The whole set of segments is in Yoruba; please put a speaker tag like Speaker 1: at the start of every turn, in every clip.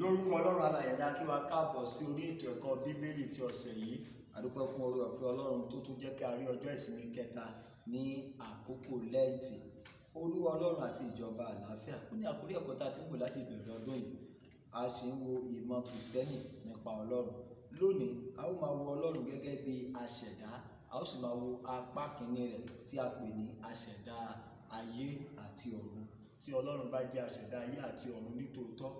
Speaker 1: Lórúkọ Ọlọ́run alààyè la kí wa káàbọ̀ sí orí ètò ẹ̀kọ́ Bíbélì ti ọ̀sẹ̀ yìí. A dúpẹ́ fún oore ọ̀fẹ́ Ọlọ́run tó tún jẹ́ kí a rí ọjọ́ ìsinmi kẹta ní àkókò Lẹ́ǹtì. Olúwa Ọlọ́run àti ìjọba àlàáfíà. Ó ní àkórí ẹ̀kọ́ tá a ti ń wò láti ìbẹ̀rẹ̀ ọdún yìí. A sì ń wo ìmọ̀ Kìrìsìtẹ́nì nípa Ọlọ́run. Lónìí, a ó máa wo Ọlọ́run gẹ́gẹ́ bí aṣẹ̀dá. A ó sì máa wo apá kìíní rẹ̀ tí a pè ní aṣẹ̀dá ayé àti ọ̀run. Tí Ọlọ́run bá jẹ́ aṣẹ̀dá ayé àti ọ̀run nítòótọ́,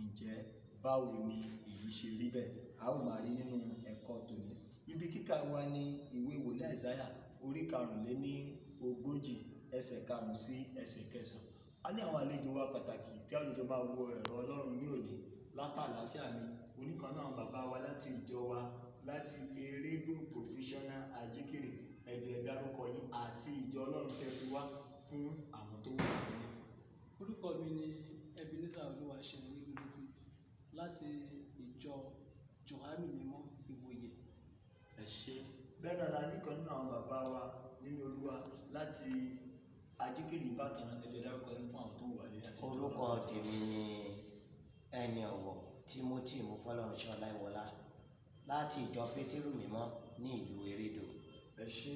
Speaker 1: ǹjẹ́ báwo ni èyí ṣe rí bẹ́ẹ̀? A ó máa rí nínú ẹ̀kọ́ tòní. Ibi kíkà wa ní ìwé wòlíì Àìsáyà orí 40 ẹsẹ̀ 5 sí ẹsẹ̀ 9. A ní àwọn àlejò wa pàtàkì tí àlejò máa wo ẹ̀rọ Ọlọ́run ní òní. Lápá àlàáfíà mi, oníkan náà bàbá wa láti ìjọ wa láti Eredo Provisional Archdeaconry, ẹ̀jẹ̀ dárúkọ yín àti ìjọ Ọlọ́run tẹ́ ti wá fún àwọn tó wà nínú.
Speaker 2: Orúkọ mi ni Ebenezer Egunleti láti ìjọ Jòhánù mímọ́ Ìwòye.
Speaker 1: Ẹ ṣé. Bẹ́ẹ̀ náà la nìkan nínú àwọn bàbá wa nínú Olúwa láti Archdeaconry bákan náà, ẹ̀jẹ̀ dárúkọ yín fún àwọn tó wà ní àti.
Speaker 3: Orúkọ tèmi ni ẹni ọ̀wọ̀ Timothy Mufọlọ́runṣọ́ Olayiwola láti ìjọ Pétérù mímọ́ ní ìlú Iredo.
Speaker 1: Ẹ ṣé.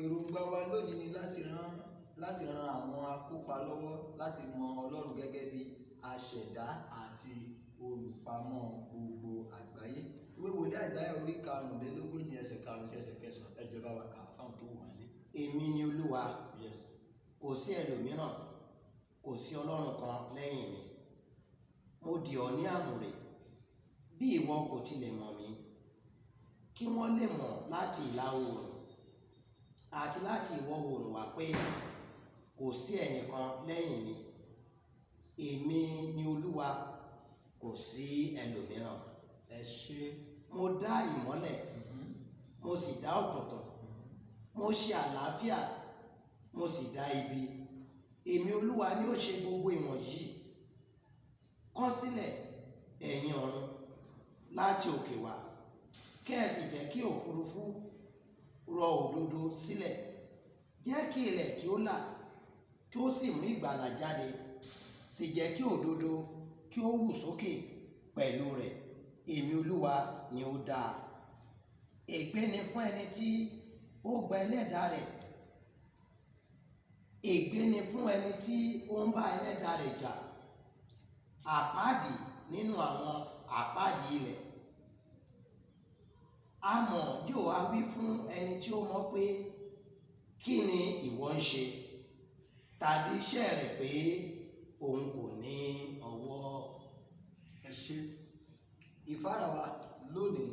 Speaker 1: Èròǹgbà wa lónìí ni láti ran àwọn akópa lọ́wọ́ láti mọ Ọlọ́run gẹ́gẹ́ bí aṣẹ̀dá àti olùpamọ́ gbogbo àgbáyé. Ìwé wòlíì Àìsáyà orí 40 ẹsẹ̀ 5 sí ẹsẹ̀ 9. Ẹ jẹ́ bá wa kà fáwọn tó wà nílé.
Speaker 3: Èmi ni Olúwa,
Speaker 1: Yes.
Speaker 3: kò sí ẹlòmíràn, kò sí Ọlọ́run kan lẹ́yìn mi. Mo dì ọ́ ní àmùrè bí ìwọ kò tilẹ̀ mọ̀ mí, kí wọ́n lè mọ̀ láti ìlà oòrùn àti láti ìwọ̀ oòrùn wá pé kò sí ẹnìkan lẹ́yìn mi. Èmi ni Olúwa, kò sí ẹlòmíràn.
Speaker 1: Ẹ ṣé.
Speaker 3: Mo dá ìmọ́lẹ̀, mo sì dá òkùnkùn, mo ṣe àlàáfíà, mo sì dá ibi. Èmi Olúwa ni ó ṣe gbogbo ìwọ̀nyí. Kọ sílẹ̀ ẹ̀yin ọ̀run láti òkè wá, kí ẹ sì jẹ́ kí òfurufú rọ òdodo sílẹ̀. Jẹ́ kí ilẹ̀ kí ó là, kí ó sì mú ìgbàlà jáde, sì jẹ́ kí òdodo kí ó wù sókè pẹ̀lú rẹ̀. Èmi Olúwa ni ó dá a. Ègbé ni fún ẹni tí ó gba ẹlẹ́dàá rẹ̀. Ègbé ni fún ẹni tí ó ń bá ẹlẹ́dàá rẹ̀ jà. Àpáàdì nínú àwọn àpáàdì ilẹ̀. Amọ̀ yóò wá wí fún ẹni tí ó mọ̀ pé kí ni ìwọ ń ṣe, tàbí iṣẹ́ rẹ̀ pé òun kò ní ọwọ́.
Speaker 1: Ẹ ṣé. Ìfáàrà wa lónìí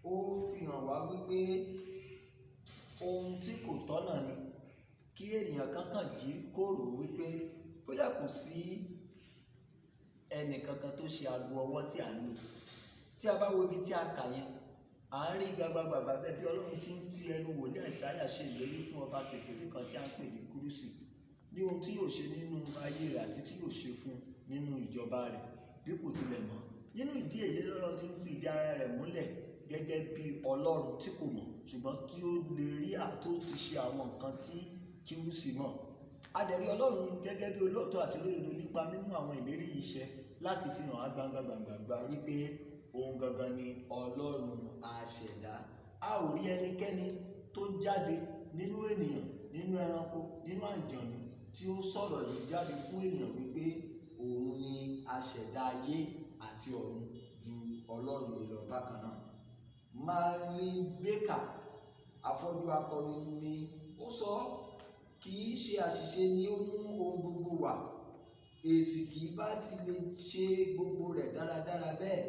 Speaker 1: ó fi hàn wá wípé ohun tí kò tọ́nà ni kí ènìyàn kankan jí kóró wípé bóyá kò sí ẹnì kankan tó ṣe aago ọwọ́ tí à ń lò. Tí a bá wo ibi tí a kà yẹn, à ń rí gbagbagbàgbà bẹ́ẹ̀ bí Ọlọ́run ti ń fi ẹnu wòlíì Àìsáyà ṣe ìlérí fún ọba kèfèrí kan tí a ń pè ní Kúrúsì ní ohun tí yóò ṣe nínú ayé rẹ̀ àti tí yóò ṣe fún nínú ìjọba rẹ̀ bí kò tilẹ̀ mọ̀. Nínú ìdí èyí lọ́lọ́run ti ń fi ìdí ara rẹ̀ múlẹ̀ gẹ́gẹ́ bí Ọlọ́run tí kò mọ̀ ṣùgbọ́n tí ó lè rí àtó ti ṣe àwọn nǹkan tí Kúrúsì mọ̀. A dẹ̀ rí Ọlọ́run gẹ́gẹ́ bí olóòótọ́ àti olódodo nípa mímú àwọn ìlérí yìí ṣẹ láti fi hàn gbangba wípé òun gangan ni Ọlọ́run aṣẹ̀dá. A ò rí ẹnikẹ́ni tó jáde nínú ènìyàn, nínú ẹranko, nínú àjọ̀nú tí ó sọ̀rọ̀ yìí jáde fún ènìyàn wípé òun ni aṣẹ̀dá ayé àti ọ̀run ju Ọlọ́run yìí lọ bákan náà. Marlin Baker, afọ́jú akọrin ni ó sọ, kì í ṣe àṣìṣe ni ó mú ohun gbogbo wà. Èsì kì í bá ti lè ṣe gbogbo rẹ̀ dáradára bẹ́ẹ̀.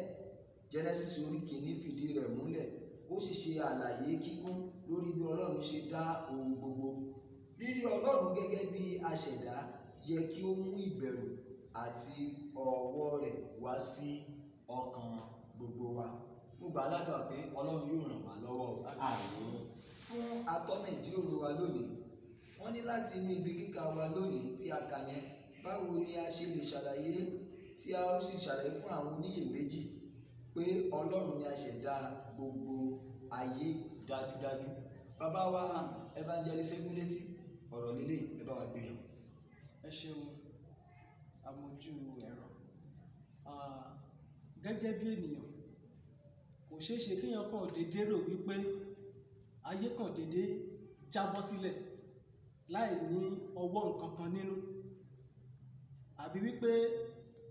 Speaker 1: Genesis orí 1 fìdí rẹ̀ múlẹ̀. Ó sì ṣe àlàyé kíkún lórí bí Ọlọ́run ṣe dá ohun gbogbo. Rírí Ọlọ́run gẹ́gẹ́ bí aṣẹ̀dá yẹ kí ó mú ìbẹ̀rù àti ọ̀wọ̀ rẹ̀ wá sí ọkàn gbogbo wa. Mo gbà ládùúrà pé Ọlọ́run yóò ràn wá lọ́wọ́.
Speaker 3: Àmín.
Speaker 1: Fún atọ́nà ìjíròrò wa lónìí, wọ́n ní láti ní ibi kíkà wa lónìí tí a kà yẹn, báwo ni a ṣe lè ṣàlàyé tí a ó sì ṣàlàyé fún àwọn oníyèméjì pé Ọlọ́run ni aṣẹ̀dá gbogbo ayé dájúdájú. Bàbá wa Evangelist Egunleti, ọ̀rọ̀ lílé ẹ bá wa gbé yàn.
Speaker 2: Ẹ ṣeun amójú ẹ̀rọ. gẹ́gẹ́ bí ènìyàn kò ṣeé ṣe kéèyàn kàn déédé rò wípé ayé kàn déédé jábọ́ sílẹ̀ láì ní ọwọ́ nǹkan kan nínú, àbí wípé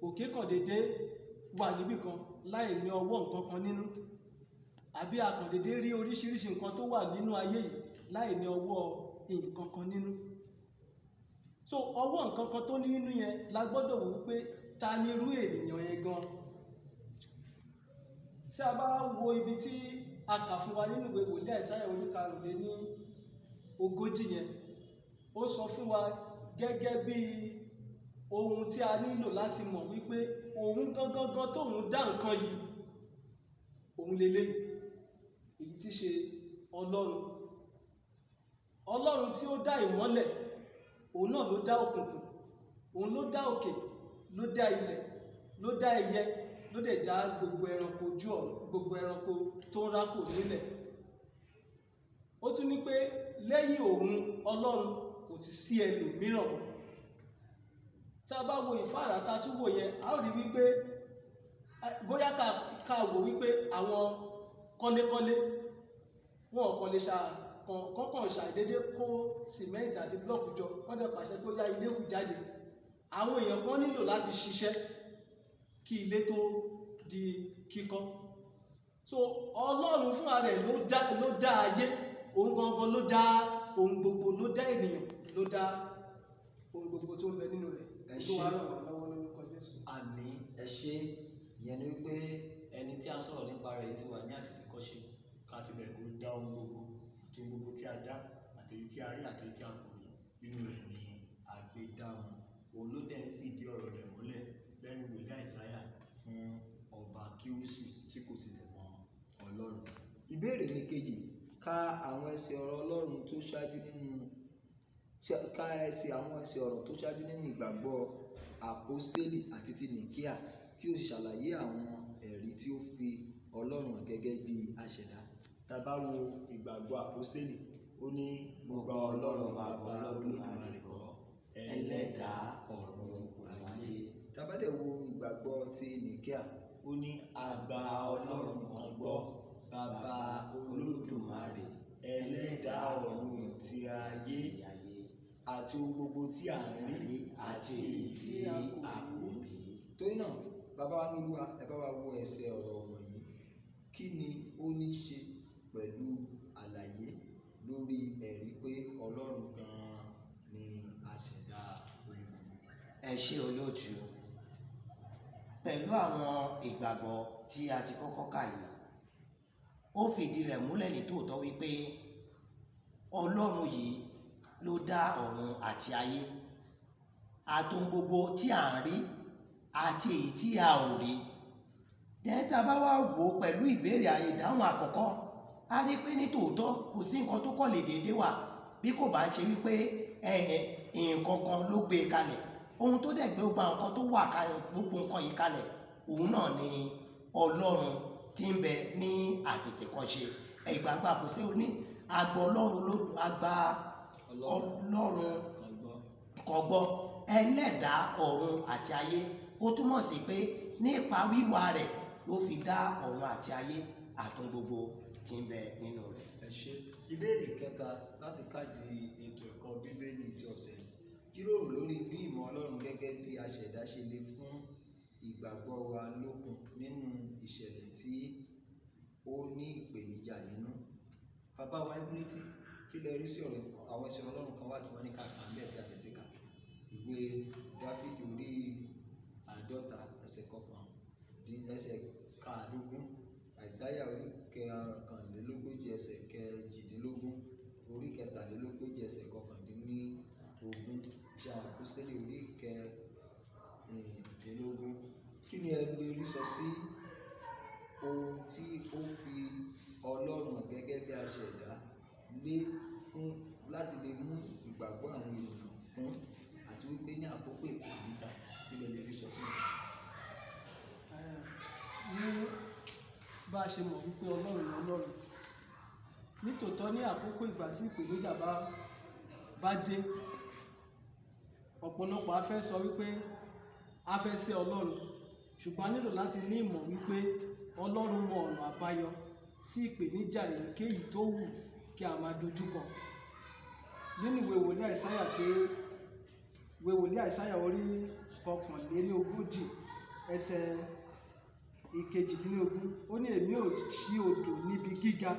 Speaker 2: òkè kàn déédé wà níbì kan láì ní ọwọ́ nǹkan kan nínú, àbí a kàn déédé rí oríṣiríṣi nǹkan tó wà nínú ayé yìí láì ní ọwọ́ nǹkan kan nínú. So ọwọ́ nǹkan kan tó ní nínú yẹn la gbọ́dọ̀ wò wípé ta ni irú ènìyàn yẹn gan. Tí a bá wo ibi tí a kà fún wa nínú ìwé wòlíì Àìsáyà orí 40 yẹn, ó sọ fún wa gẹ́gẹ́ bí ohun tí a nílò láti mọ̀ wípé òun gangan tóun dá nǹkan yìí, òun lélẹ́yìí, èyí tí ṣe Ọlọ́run. Ọlọ́run tí ó dá ìmọ́lẹ̀, òun náà ló dá òkùnkùn, òun ló dá òkè, ló dá ilẹ̀, ló dá ẹyẹ, ló dẹ̀ dá gbogbo ẹranko ojú ọ̀run, gbogbo ẹranko tó ń rákò nílẹ̀. Ó tún ní pé lẹ́yìn òun Ọlọ́run kò ti sí ẹlòmíràn mọ́. Tá a bá wo ìfáàrà tá a tún wò yẹn, a ó rí wípé bóyá ká wò wípé àwọn kọ́lékọ́lé wọn kàn lè kọ́kàn ṣàdédé kó sìmẹ́ǹtì àti blọ́ọ̀kù jọ kán dẹ̀ pàṣẹ tó yá ilé hù jáde. Àwọn èèyàn kan nílò láti ṣiṣẹ́ kí ilé tó di kíkọ́. So Ọlọ́run fúnra rẹ̀ ló dá ayé, òun gangan ló dá ohun gbogbo, ló dá ènìyàn, ló dá ohun gbogbo tó ń bẹ nínú rẹ̀. Olúwa ràn wá lọ́wọ́ lórúkọ Jésù.
Speaker 1: Àmín. Ẹ ṣé. Ìyẹn ni wípé ẹni tí a ń sọ̀rọ̀ nípa rẹ̀ yìí ti wà ní àtètèkọ́ṣe ká ti bẹ̀rẹ̀ kó dá ohun gbogbo àti ohun gbogbo tí a dá àtèyí tí a rí àtèyí tí a kò rí nínú rẹ̀ ni àgbédáhùn. Òun ló dẹ̀ ń fìdí ọ̀rọ̀ rẹ̀ múlẹ̀ lẹ́nu wòlíì Àìsáyà fún ọba Kíúsì tí kò tilẹ̀ mọ Ọlọ́run. Ìbéèrè mi kejì, ka àwọn ẹsẹ̀ ọ̀rọ̀ Ọlọ́run tó ṣáájú nínú ìgbàgbọ́ àpọ́stélì àti ti Nìkíà kí o sì ṣàlàyé àwọn ẹ̀rí tí ó fi Ọlọ́run hàn gẹ́gẹ́ bí aṣẹ̀dá. Tá bá wo ìgbàgbọ́ àpọ́stélì, ó ní mo gba Ọlọ́run bàbá Olódùmarè gbọ́, ẹlẹ́dàá ọ̀run ayé. Tá bá dẹ̀ wo ìgbàgbọ́ ti Nìkíà, ó ní a gba Ọlọ́run kan gbọ́, bàbá Olódùmarè, ẹlẹ́dàá ọ̀run ti ayé àti ohun gbogbo tí à ń rí àti èyí tí a kò rí. Torí náà, bàbá wa ní Olúwa, ẹ bá wa wo ẹsẹ̀ ọ̀rọ̀ wọ̀nyí. Kí ni ó ní ṣe pẹ̀lú àlàyé lórí ẹ̀rí pé Ọlọ́run gan-an ni aṣẹ̀dá ohun gbogbo?
Speaker 3: Ẹ ṣé olóòtú. Pẹ̀lú àwọn ìgbàgbọ́ tí a ti kọ́kọ́ kà yìí, ó fìdí rẹ̀ múlẹ̀ ní tòótọ́ wípé Ọlọ́run yìí ló dá ọ̀run àti ayé, àtohun gbogbo tí à ń rí àti èyí tí a ò rí. Tá bá wá wò pẹ̀lú ìbéèrè ìdáhùn àkọ́kọ́, a rí pé ní tòótọ́ kò sí nǹkan tó kọ̀ lè déédé wà bí kò bá ṣe wípé nǹkan kan ló gbé e kalẹ̀. Ohun tó dẹ̀ gbé gbogbo nǹkan tó wà kalẹ̀, gbogbo nǹkan yìí kalẹ̀, òun náà ni Ọlọ́run tí ń bẹ ní àtètèkọ́ṣe. Ìgbàgbọ́ àpọ́stélì ó ní àgbà Ọlọ́run kan gbọ́, ẹlẹ́dàá ọ̀run àti ayé. Ó túmọ̀ sí pé nípa wíwá rẹ̀ ló fi dá ọ̀run àti ayé àtún gbogbo tí ń bẹ nínú rẹ̀.
Speaker 1: Ẹ ṣé. Ìbéèrè kẹta láti káàdì ètò ẹ̀kọ́ Bíbélì ti ọ̀sẹ̀ yìí. Jíròrò lórí bí ìmọ̀ Ọlọ́run gẹ́gẹ́ bí aṣẹ̀dá ṣe lè fún ìgbàgbọ́ wa lókun nínú ìṣẹ̀lẹ̀ tí ó ní ìpèníjà nínú. Bàbá wa Egunleti, kí lẹ rí sí ọ̀rọ̀ àwọn ẹsẹ̀ Ọlọ́run kan wà tí wọ́n ní ká kà ń bẹ̀ tí a lè ti kà? Ìwé Dáfídì orí 50 ẹsẹ̀ 1 ẹsẹ̀ 15, Àìsáyà orí 41 ẹsẹ̀ 18, orí 43 ẹsẹ̀ 19, Iṣẹ́ àwọn Àpọ́stélì orí 16. Kí ni ẹ lè rí sọ sí ohun tí ó fi Ọlọ́run gẹ́gẹ́ bí aṣẹ̀dá lé fún láti lè mú ìgbàgbọ́ àwọn ènìyàn kún àti wípé ní àkókò ìpèníjà kí lè rí sọ sí?
Speaker 2: Ní bá a ṣe mọ̀ wípé Ọlọ́run ni Ọlọ́run, nítòótọ́ ní àkókò ìgbà tí ìpèníjà bá dé, ọ̀pọ̀lọpọ̀ a fẹ́ sọ wípé a fẹ́ sẹ́ Ọlọ́run, ṣùgbọ́n a nílò láti ní ìmọ̀ wípé Ọlọ́run mọ ọ̀nà àbáyọ sí ìpèníjà èyíkéyìí tó wù kí a máa dojúkọ. Nínú ìwé wòlíì Àìsáyà orí 39 ẹsẹ̀ 22, ó ní èmi ò ṣí odò níbi gíga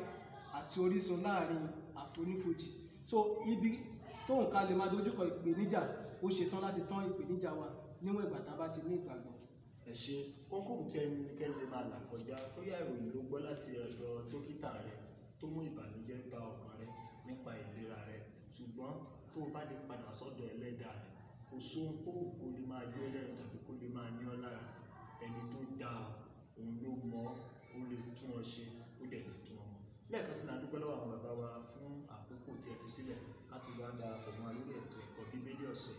Speaker 2: àti orísun láàrin àfonífojì. So ibi tóun ká lè máa dojúkọ ìpèníjà, ó ṣetán láti tán ìpèníjà wa níwọ̀n ìgbà tá a bá ti ní ìgbàgbọ́.
Speaker 1: Ẹ ṣe kókòrò tí ẹnikẹ́ni lè máa là kọjá tó yá ìròyìn ló gbọ́ láti ọ̀dọ̀ dókítà rẹ tó mú ìbànújẹ́ bá ọkàn rẹ nípa ìlera rẹ, ṣùgbọ́n tó o bá lè padà sọ́dọ̀ ẹlẹ́dàá rẹ, kò sóhun tó wù kó lè máa yọ ẹlẹ́rù tàbí kó lè máa ní ọ lára. Ẹni tó dáa òun ló mọ̀ ó lè tún ọ ṣe, ó dẹ̀ lè tún ọ mọ̀. Lẹ́ẹ̀kan sí ni a dúpẹ́ lọ́wọ́ àwọn bàbá wa fún àkókò tí ẹ fi sílẹ̀ láti wá darapọ̀ mọ́ lórí ètò ẹ̀kọ́ bíbélì ọ̀sẹ̀.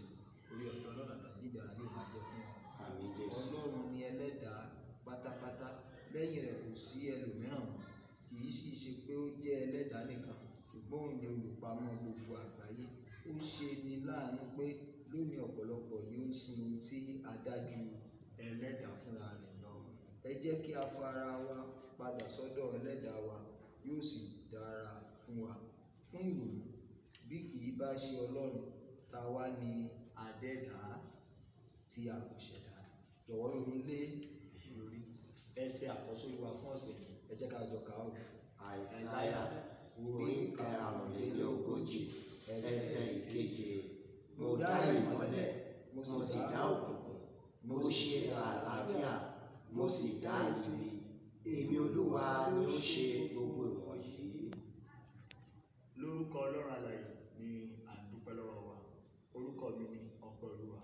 Speaker 1: Orí ọ̀fẹ́ Ọlọ́run àtàjíǹde ara yóò máa jẹ́ fún wọn.
Speaker 3: Àmín Jésù.
Speaker 1: Ọlọ́run ni ẹlẹ́dàá pátápátá, lẹ́yìn rẹ̀ kò sí ẹlòmíràn mọ́. Kì í sì ṣe pé ó jẹ́ ẹlẹ́dàá nìkan, ṣùgbọ́n òun ni olùpamọ́ gbogbo àgbáyé. Ó ṣe ni láàánú pé lónìí ọ̀pọ̀lọpọ̀ ni ó ń sin ohun tí a dá ju ẹlẹ́dàá fúnra rẹ̀ lọ. Ẹ jẹ́ kí a fara wa padà sọ́dọ̀ ẹlẹ́dàá wa, yóò sì dára fún wa. Fún ìrònú, bí kì í bá ṣe Ọlọ́run, ta wá ní adẹ́dàá tí a kò ṣẹ̀dá. Jọ̀wọ́ ronú lé ìṣòrí ẹsẹ̀ àkọ́sórí wa fún ọ̀sẹ̀ yìí. Ẹ jẹ́ ká jọ kà ó.
Speaker 3: Àìsáyà orí 40 ẹsẹ̀ 7. Mo dá ìmọ́lẹ̀, mo sì dá òkùnkùn, mo ṣe àlàáfíà, mo sì dá ibi. Èmi Olúwa ni ó ṣe gbogbo ìwọ̀nyí.
Speaker 1: Lórúkọ Ọlọ́run alààyè ni à ń dúpẹ́ lọ́wọ́ wa. Orúkọ mi ni Ọpẹ́ Olúwa.